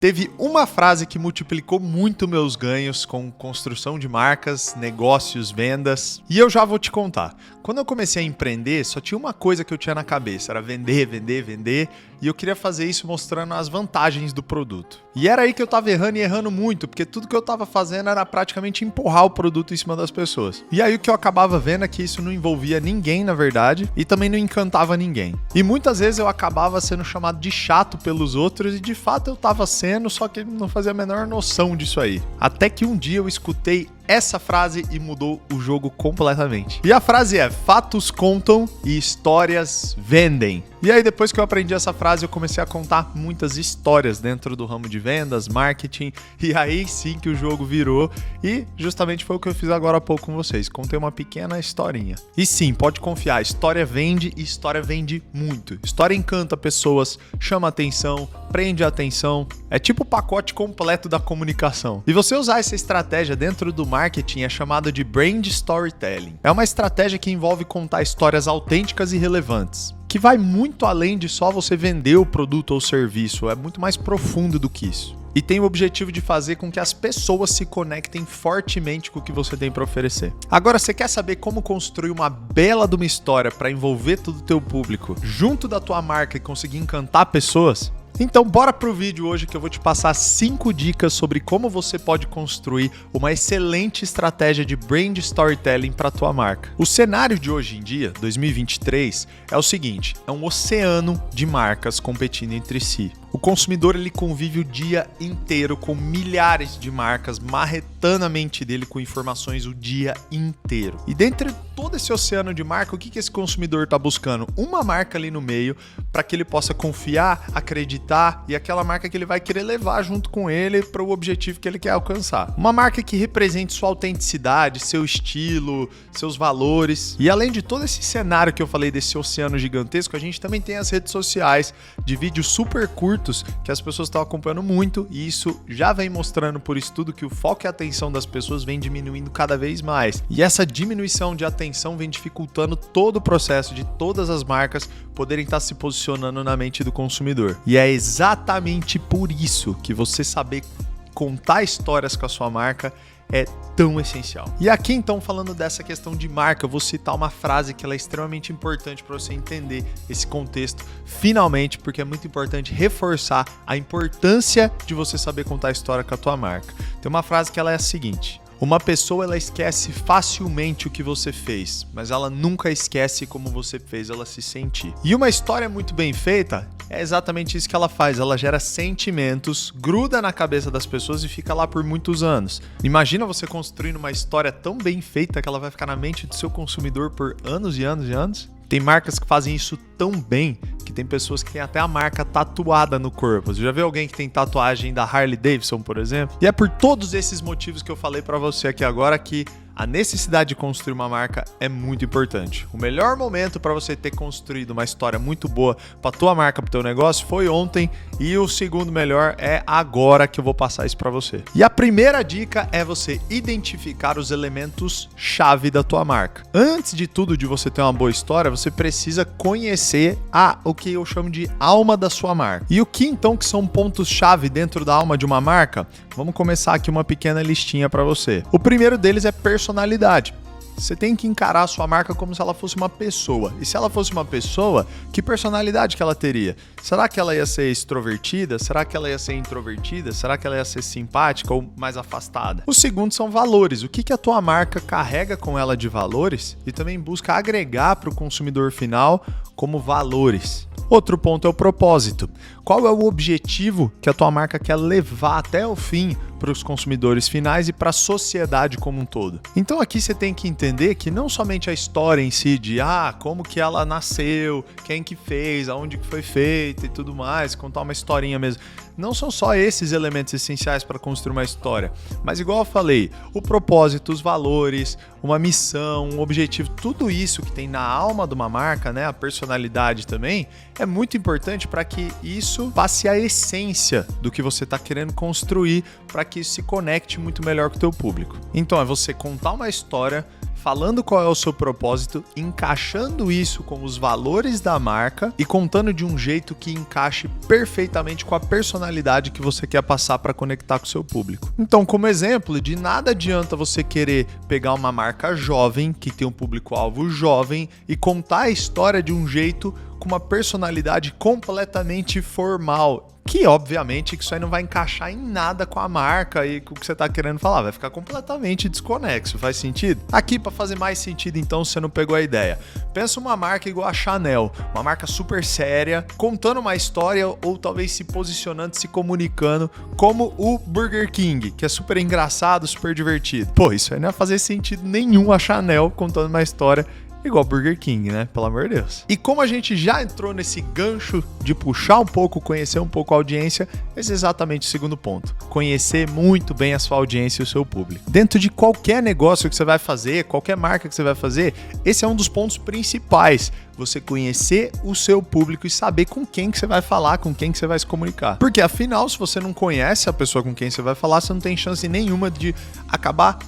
Teve uma frase que multiplicou muito meus ganhos com construção de marcas, negócios, vendas. E eu já vou te contar. Quando eu comecei a empreender, só tinha uma coisa que eu tinha na cabeça, era vender, vender, vender. E eu queria fazer isso mostrando as vantagens do produto. E era aí que eu tava errando e errando muito, porque tudo que eu tava fazendo era praticamente empurrar o produto em cima das pessoas. E aí o que eu acabava vendo é que isso não envolvia ninguém, na verdade, e também não encantava ninguém. E muitas vezes eu acabava sendo chamado de chato pelos outros, e de fato eu tava sendo, só que não fazia a menor noção disso aí. Até que um dia eu escutei essa frase e mudou o jogo completamente. E a frase é: fatos contam e histórias vendem. E aí depois que eu aprendi essa frase, eu comecei a contar muitas histórias dentro do ramo de vendas, marketing, e aí sim que o jogo virou, e justamente foi o que eu fiz agora há pouco com vocês. Contei uma pequena historinha. E sim, pode confiar, história vende e história vende muito. História encanta pessoas, chama atenção, prende a atenção, é tipo o pacote completo da comunicação. E você usar essa estratégia dentro do marketing é chamada de brand storytelling. É uma estratégia que envolve contar histórias autênticas e relevantes, que vai muito além de só você vender o produto ou serviço, é muito mais profundo do que isso. E tem o objetivo de fazer com que as pessoas se conectem fortemente com o que você tem para oferecer. Agora, você quer saber como construir uma bela de uma história para envolver todo o teu público junto da tua marca e conseguir encantar pessoas? Então bora pro vídeo hoje que eu vou te passar 5 dicas sobre como você pode construir uma excelente estratégia de brand storytelling para tua marca. O cenário de hoje em dia, 2023, é o seguinte: é um oceano de marcas competindo entre si. O consumidor ele convive o dia inteiro com milhares de marcas marretando a mente dele com informações o dia inteiro. E dentre todo esse oceano de marca, o que esse consumidor está buscando? Uma marca ali no meio para que ele possa confiar, acreditar, e aquela marca que ele vai querer levar junto com ele para o objetivo que ele quer alcançar. Uma marca que represente sua autenticidade, seu estilo, seus valores. E além de todo esse cenário que eu falei desse oceano gigantesco, a gente também tem as redes sociais de vídeos super curtos que as pessoas estão acompanhando muito, e isso já vem mostrando por estudo que o foco e a atenção das pessoas vem diminuindo cada vez mais. E essa diminuição de atenção vem dificultando todo o processo de todas as marcas poderem estar se posicionando na mente do consumidor. E é exatamente por isso que você saber contar histórias com a sua marca é tão essencial. E aqui então, falando dessa questão de marca, eu vou citar uma frase que ela é extremamente importante para você entender esse contexto finalmente, porque é muito importante reforçar a importância de você saber contar a história com a tua marca. Tem uma frase que ela é a seguinte: uma pessoa ela esquece facilmente o que você fez, mas ela nunca esquece como você fez ela se sentir. E uma história muito bem feita é exatamente isso que ela faz. Ela gera sentimentos, gruda na cabeça das pessoas e fica lá por muitos anos. Imagina você construindo uma história tão bem feita que ela vai ficar na mente do seu consumidor por anos e anos e anos. Tem marcas que fazem isso tão bem que tem pessoas que têm até a marca tatuada no corpo. Você já viu alguém que tem tatuagem da Harley Davidson, por exemplo? E é por todos esses motivos que eu falei para você aqui agora que a necessidade de construir uma marca é muito importante. O melhor momento para você ter construído uma história muito boa para tua marca, para teu negócio, foi ontem, e o segundo melhor é agora que eu vou passar isso para você. E a primeira dica é você identificar os elementos chave da tua marca. Antes de tudo, de você ter uma boa história, você precisa conhecer o que eu chamo de alma da sua marca. E o que então que são pontos chave dentro da alma de uma marca? Vamos começar aqui uma pequena listinha para você. O primeiro deles é personalidade. Você tem que encarar a sua marca como se ela fosse uma pessoa. E se ela fosse uma pessoa, que personalidade que ela teria? Será que ela ia ser extrovertida? Será que ela ia ser introvertida? Será que ela ia ser simpática ou mais afastada? O segundo são valores. O que a tua marca carrega com ela de valores e também busca agregar para o consumidor final como valores. Outro ponto é o propósito. Qual é o objetivo que a tua marca quer levar até o fim para os consumidores finais e para a sociedade como um todo? Então aqui você tem que entender que não somente a história em si de como que ela nasceu, quem que fez, aonde que foi feita e tudo mais, contar uma historinha mesmo. Não são só esses elementos essenciais para construir uma história, mas igual eu falei, o propósito, os valores, uma missão, um objetivo, tudo isso que tem na alma de uma marca, né, a personalidade também, é muito importante para que isso passe a essência do que você está querendo construir, para que isso se conecte muito melhor com o teu público. Então é você contar uma história, falando qual é o seu propósito, encaixando isso com os valores da marca e contando de um jeito que encaixe perfeitamente com a personalidade que você quer passar para conectar com o seu público. Então, como exemplo, de nada adianta você querer pegar uma marca jovem, que tem um público-alvo jovem, e contar a história de um jeito com uma personalidade completamente formal. Que, obviamente, que isso aí não vai encaixar em nada com a marca e com o que você está querendo falar. Vai ficar completamente desconexo. Faz sentido? Aqui, para fazer mais sentido, então, você não pegou a ideia. Pensa uma marca igual a Chanel. Uma marca super séria, contando uma história ou talvez se posicionando, se comunicando como o Burger King, que é super engraçado, super divertido. Pô, isso aí não ia fazer sentido nenhum a Chanel contando uma história igual Burger King, né? Pelo amor de Deus. E como a gente já entrou nesse gancho de puxar um pouco, conhecer um pouco a audiência, esse é exatamente o segundo ponto. Conhecer muito bem a sua audiência e o seu público. Dentro de qualquer negócio que você vai fazer, qualquer marca que você vai fazer, esse é um dos pontos principais. Você conhecer o seu público e saber com quem que você vai falar, com quem que você vai se comunicar. Porque afinal, se você não conhece a pessoa com quem você vai falar, você não tem chance nenhuma de acabar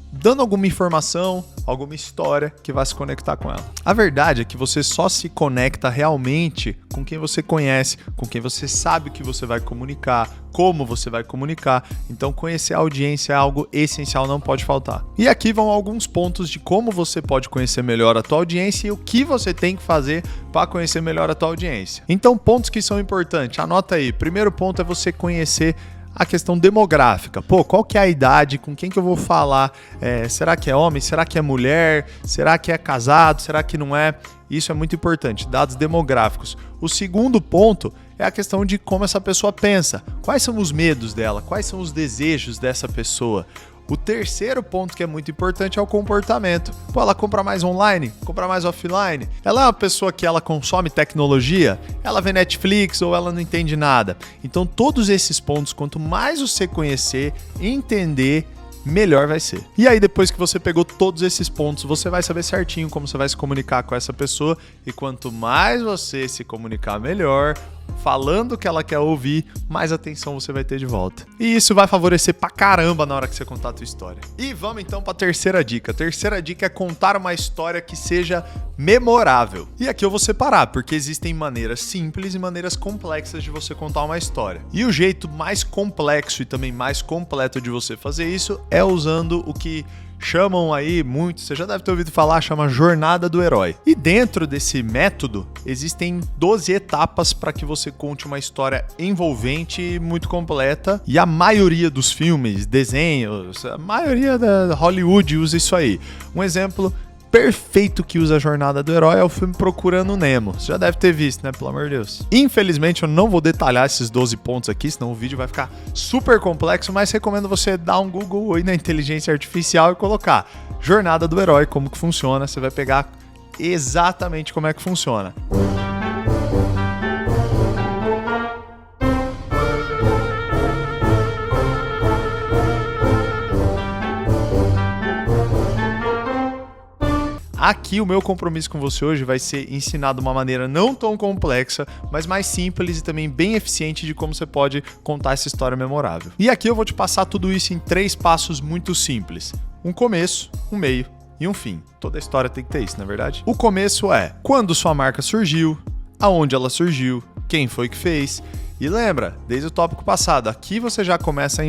dando alguma informação, alguma história que vai se conectar com ela. A verdade é que você só se conecta realmente com quem você conhece, com quem você sabe o que você vai comunicar, como você vai comunicar. Então, conhecer a audiência é algo essencial, não pode faltar. E aqui vão alguns pontos de como você pode conhecer melhor a tua audiência e o que você tem que fazer para conhecer melhor a tua audiência. Então, pontos que são importantes. Anota aí. Primeiro ponto é você conhecer a questão demográfica. Pô, qual que é a idade? Com quem que eu vou falar? Será que é homem? Será que é mulher? Será que é casado? Será que não é? Isso é muito importante, dados demográficos. O segundo ponto é a questão de como essa pessoa pensa. Quais são os medos dela? Quais são os desejos dessa pessoa? O terceiro ponto que é muito importante é o comportamento. Pô, ela compra mais online? Compra mais offline? Ela é uma pessoa que ela consome tecnologia? Ela vê Netflix ou ela não entende nada? Então, todos esses pontos, quanto mais você conhecer, entender, melhor vai ser. E aí, depois que você pegou todos esses pontos, você vai saber certinho como você vai se comunicar com essa pessoa. E quanto mais você se comunicar melhor, falando o que ela quer ouvir, mais atenção você vai ter de volta. E isso vai favorecer pra caramba na hora que você contar a tua história. E vamos então pra terceira dica. A terceira dica é contar uma história que seja memorável. E aqui eu vou separar, porque existem maneiras simples e maneiras complexas de você contar uma história. E o jeito mais complexo e também mais completo de você fazer isso é usando o que chamam aí muito, você já deve ter ouvido falar, chama Jornada do Herói. E dentro desse método, existem 12 etapas para que você conte uma história envolvente e muito completa. E a maioria dos filmes, desenhos, a maioria da Hollywood usa isso aí. Um exemplo perfeito que usa a Jornada do Herói é o filme Procurando Nemo. Você já deve ter visto, né? Pelo amor de Deus. Infelizmente, eu não vou detalhar esses 12 pontos aqui, senão o vídeo vai ficar super complexo, mas recomendo você dar um Google aí na inteligência artificial e colocar Jornada do Herói, como que funciona. Você vai pegar exatamente como é que funciona. Aqui o meu compromisso com você hoje vai ser ensinar de uma maneira não tão complexa, mas mais simples e também bem eficiente de como você pode contar essa história memorável. E aqui eu vou te passar tudo isso em 3 passos muito simples. Um começo, um meio e um fim. Toda história tem que ter isso, não é verdade? O começo é quando sua marca surgiu, aonde ela surgiu, quem foi que fez. E lembra, desde o tópico passado, aqui você já começa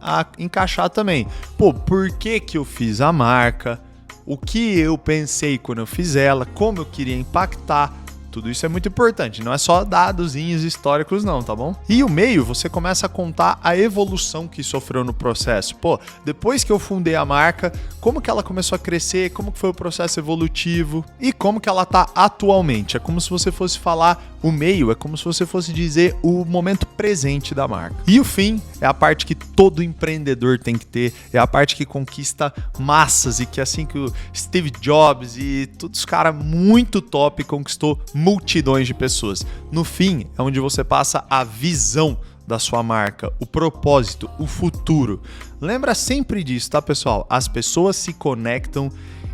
a encaixar também. Pô, por que eu fiz a marca? O que eu pensei quando eu fiz ela, como eu queria impactar, tudo isso é muito importante, não é só dadozinhos históricos não, tá bom? E o meio, você começa a contar a evolução que sofreu no processo. Pô, depois que eu fundei a marca, como que ela começou a crescer, como que foi o processo evolutivo e como que ela tá atualmente. É como se você fosse falar o meio, é como se você fosse dizer o momento presente da marca. E o fim é a parte que todo empreendedor tem que ter, é a parte que conquista massas e que assim que o Steve Jobs e todos os caras muito top conquistou multidões de pessoas. No fim, é onde você passa a visão da sua marca, o propósito, o futuro. Lembra sempre disso, tá, pessoal? As pessoas se conectam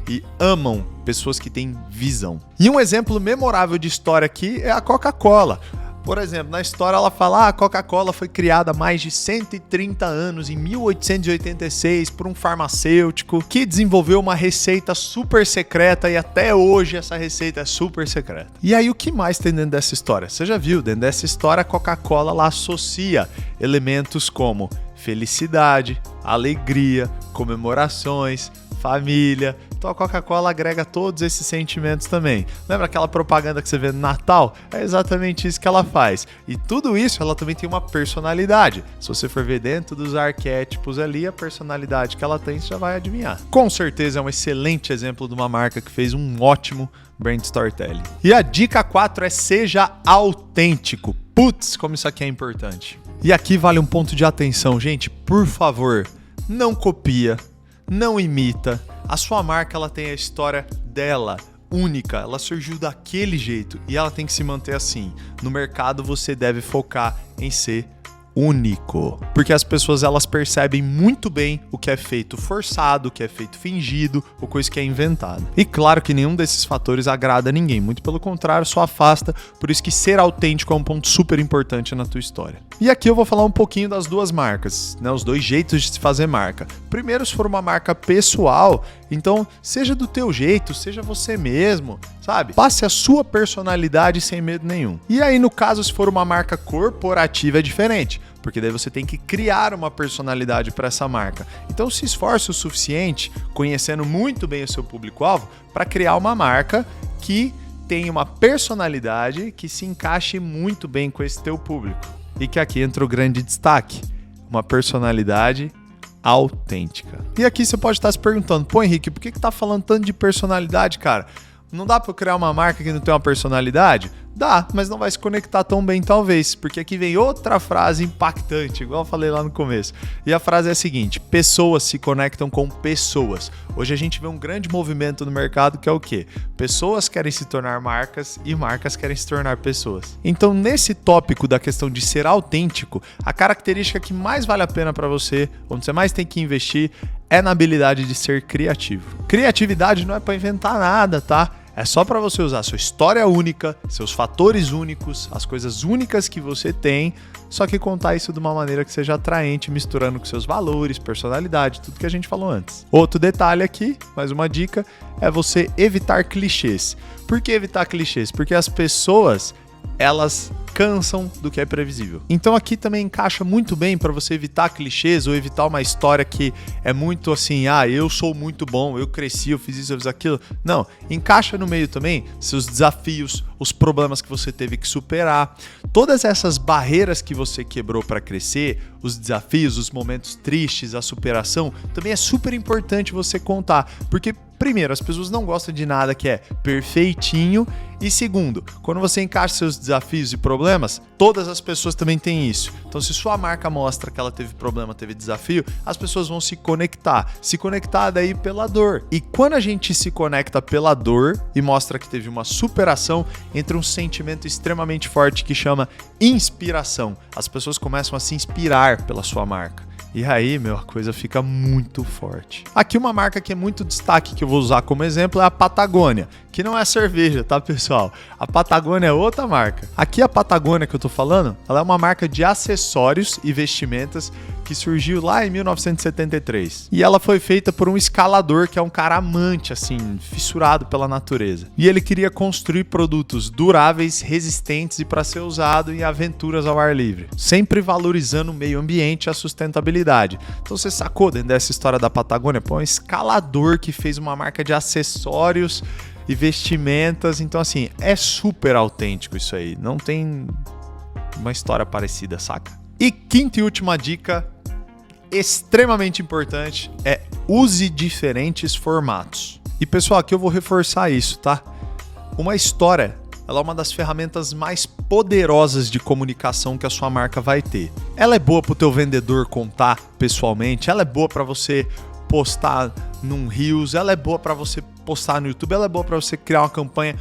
e amam pessoas que têm visão. E um exemplo memorável de história aqui é a Coca-Cola. Por exemplo, na história ela fala: a Coca-Cola foi criada há mais de 130 anos, em 1886, por um farmacêutico que desenvolveu uma receita super secreta e até hoje essa receita é super secreta. E aí o que mais tem dentro dessa história? Você já viu, dentro dessa história a Coca-Cola ela associa elementos como felicidade, alegria, comemorações, família. Então a Coca-Cola agrega todos esses sentimentos também. Lembra aquela propaganda que você vê no Natal? É exatamente isso que ela faz. E tudo isso ela também tem uma personalidade. Se você for ver dentro dos arquétipos ali, a personalidade que ela tem, você já vai adivinhar. Com certeza é um excelente exemplo de uma marca que fez um ótimo brand storytelling. E a dica 4 é: seja autêntico. Putz, como isso aqui é importante. E aqui vale um ponto de atenção, gente. Por favor, não copia, não imita. A sua marca ela tem a história dela, única, ela surgiu daquele jeito e ela tem que se manter assim. No mercado você deve focar em ser único, porque as pessoas elas percebem muito bem o que é feito forçado, o que é feito fingido, ou coisa que é inventada. E claro que nenhum desses fatores agrada a ninguém, muito pelo contrário, só afasta, por isso que ser autêntico é um ponto super importante na tua história. E aqui eu vou falar um pouquinho das duas marcas, né, os dois jeitos de se fazer marca. Primeiro, se for uma marca pessoal, então seja do teu jeito, seja você mesmo, sabe? Passe a sua personalidade sem medo nenhum. E aí, no caso, se for uma marca corporativa, é diferente, porque daí você tem que criar uma personalidade para essa marca. Então se esforce o suficiente, conhecendo muito bem o seu público-alvo, para criar uma marca que tenha uma personalidade que se encaixe muito bem com esse teu público. E que aqui entra o grande destaque, uma personalidade autêntica. E aqui você pode estar se perguntando: pô, Henrique, por que tá falando tanto de personalidade, cara? Não dá para eu criar uma marca que não tem uma personalidade? Dá, mas não vai se conectar tão bem talvez, porque aqui vem outra frase impactante, igual eu falei lá no começo. E a frase é a seguinte: pessoas se conectam com pessoas. Hoje a gente vê um grande movimento no mercado que é o quê? Pessoas querem se tornar marcas e marcas querem se tornar pessoas. Então, nesse tópico da questão de ser autêntico, a característica que mais vale a pena para você, onde você mais tem que investir, é na habilidade de ser criativo. Criatividade não é para inventar nada, tá? É só para você usar sua história única, seus fatores únicos, as coisas únicas que você tem, só que contar isso de uma maneira que seja atraente, misturando com seus valores, personalidade, tudo que a gente falou antes. Outro detalhe aqui, mais uma dica, é você evitar clichês. Por que evitar clichês? Porque as pessoas, elas cansam do que é previsível. Então aqui também encaixa muito bem para você evitar clichês ou evitar uma história que é muito assim: ah, eu sou muito bom, eu cresci, eu fiz isso, eu fiz aquilo. Não, encaixa no meio também seus desafios, os problemas que você teve que superar, todas essas barreiras que você quebrou para crescer, os desafios, os momentos tristes, a superação, também é super importante você contar, porque primeiro, as pessoas não gostam de nada que é perfeitinho. E segundo, quando você encaixa seus desafios e problemas, todas as pessoas também têm isso. Então, se sua marca mostra que ela teve problema, teve desafio, as pessoas vão se conectar. Se conectar daí pela dor. E quando a gente se conecta pela dor e mostra que teve uma superação, entra um sentimento extremamente forte que chama inspiração. As pessoas começam a se inspirar pela sua marca. E aí, a coisa fica muito forte. Aqui uma marca que é muito destaque, que eu vou usar como exemplo, é a Patagônia, que não é cerveja, tá, pessoal? A Patagônia é outra marca. Aqui a Patagônia que eu tô falando, ela é uma marca de acessórios e vestimentas que surgiu lá em 1973. E ela foi feita por um escalador que é um cara amante, assim, fissurado pela natureza. E ele queria construir produtos duráveis, resistentes e para ser usado em aventuras ao ar livre, sempre valorizando o meio ambiente e a sustentabilidade. Então você sacou dentro dessa história da Patagônia? Pô, um escalador que fez uma marca de acessórios e vestimentas. Então assim, é super autêntico isso aí. Não tem uma história parecida, saca? E quinta e última dica, extremamente importante, é use diferentes formatos. E pessoal, aqui eu vou reforçar isso, tá? Uma história, ela é uma das ferramentas mais poderosas de comunicação que a sua marca vai ter. Ela é boa para o teu vendedor contar pessoalmente, ela é boa para você postar num Reels, ela é boa para você postar no YouTube, ela é boa para você criar uma campanha.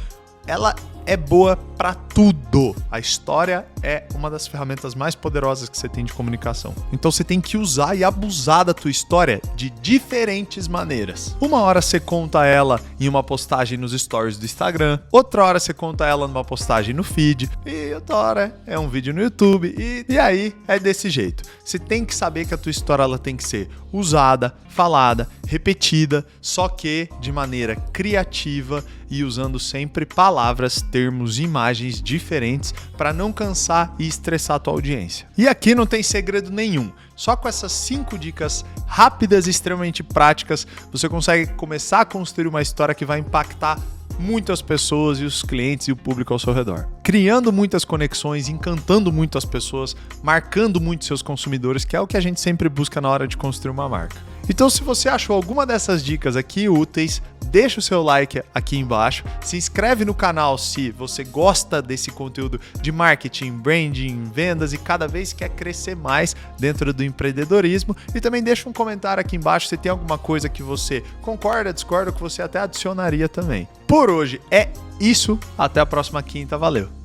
Ela é boa para tudo. A história é uma das ferramentas mais poderosas que você tem de comunicação. Então você tem que usar e abusar da tua história de diferentes maneiras. Uma hora você conta ela em uma postagem nos stories do Instagram, outra hora você conta ela numa postagem no feed, e outra hora é um vídeo no YouTube, e aí é desse jeito. Você tem que saber que a tua história ela tem que ser usada, falada, repetida, só que de maneira criativa e usando sempre palavras, termos e imagens diferentes para não cansar e estressar a tua audiência. E aqui não tem segredo nenhum. Só com essas 5 dicas rápidas e extremamente práticas, você consegue começar a construir uma história que vai impactar muitas pessoas e os clientes e o público ao seu redor. Criando muitas conexões, encantando muito as pessoas, marcando muito seus consumidores, que é o que a gente sempre busca na hora de construir uma marca. Então, se você achou alguma dessas dicas aqui úteis, deixa o seu like aqui embaixo, se inscreve no canal se você gosta desse conteúdo de marketing, branding, vendas e cada vez quer crescer mais dentro do empreendedorismo, e também deixa um comentário aqui embaixo se tem alguma coisa que você concorda, discorda, que você até adicionaria também. Por hoje é isso, até a próxima quinta, valeu!